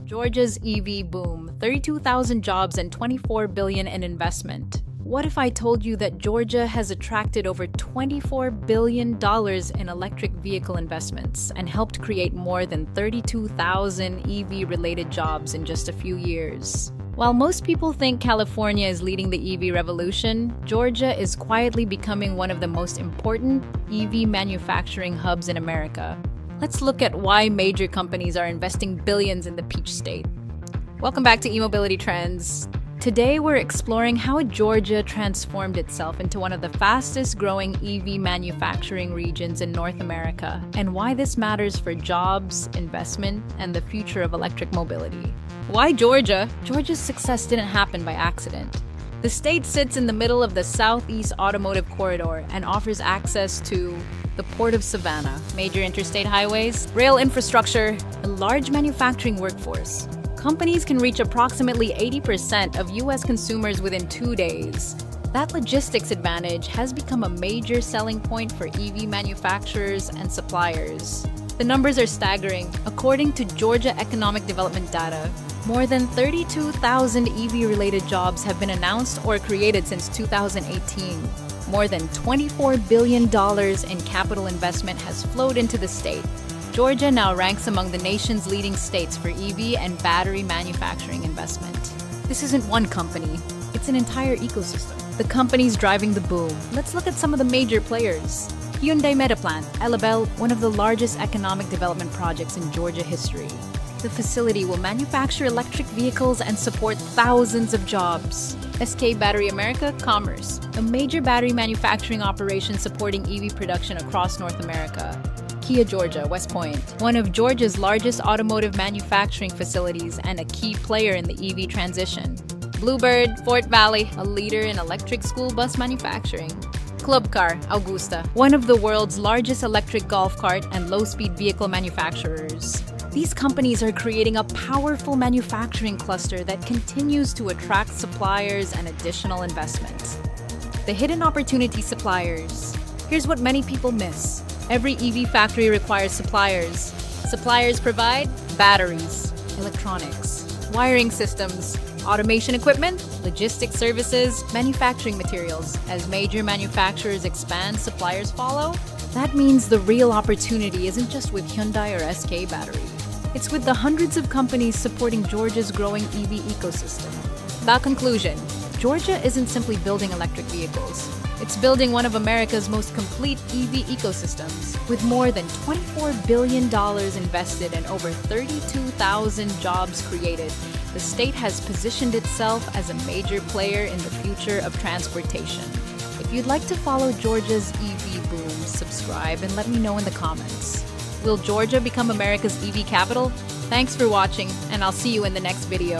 Georgia's EV boom, 32,000 jobs and $24 billion in investment. What if I told you that Georgia has attracted over $24 billion in electric vehicle investments and helped create more than 32,000 EV-related jobs in just a few years? While most people think California is leading the EV revolution, Georgia is quietly becoming one of the most important EV manufacturing hubs in America. Let's look at why major companies are investing billions in the Peach State. Welcome back to eMobility Trends. Today we're exploring how Georgia transformed itself into one of the fastest growing EV manufacturing regions in North America, and why this matters for jobs, investment, and the future of electric mobility. Why Georgia? Georgia's success didn't happen by accident. The state sits in the middle of the Southeast Automotive Corridor and offers access to the Port of Savannah, major interstate highways, rail infrastructure, a large manufacturing workforce. Companies can reach approximately 80% of U.S. consumers within 2 days. That logistics advantage has become a major selling point for EV manufacturers and suppliers. The numbers are staggering. According to Georgia Economic Development data, more than 32,000 EV-related jobs have been announced or created since 2018. More than $24 billion in capital investment has flowed into the state. Georgia now ranks among the nation's leading states for EV and battery manufacturing investment. This isn't one company, it's an entire ecosystem. The companies driving the boom. Let's look at some of the major players. Hyundai Metaplant, Elabel, one of the largest economic development projects in Georgia history. The facility will manufacture electric vehicles and support thousands of jobs. SK Battery America Commerce, a major battery manufacturing operation supporting EV production across North America. Kia Georgia, West Point, one of Georgia's largest automotive manufacturing facilities and a key player in the EV transition. Bluebird, Fort Valley, a leader in electric school bus manufacturing. Club Car, Augusta, one of the world's largest electric golf cart and low-speed vehicle manufacturers. These companies are creating a powerful manufacturing cluster that continues to attract suppliers and additional investment. The hidden opportunity suppliers. Here's what many people miss. Every EV factory requires suppliers. Suppliers provide batteries, electronics, wiring systems, automation equipment, logistics services, manufacturing materials. As major manufacturers expand, suppliers follow. That means the real opportunity isn't just with Hyundai or SK Battery. It's with the hundreds of companies supporting Georgia's growing EV ecosystem. The conclusion: Georgia isn't simply building electric vehicles. It's building one of America's most complete EV ecosystems. With more than $24 billion invested and over 32,000 jobs created, the state has positioned itself as a major player in the future of transportation. If you'd like to follow Georgia's EV boom, subscribe and let me know in the comments. Will Georgia become America's EV capital? Thanks for watching, and I'll see you in the next video.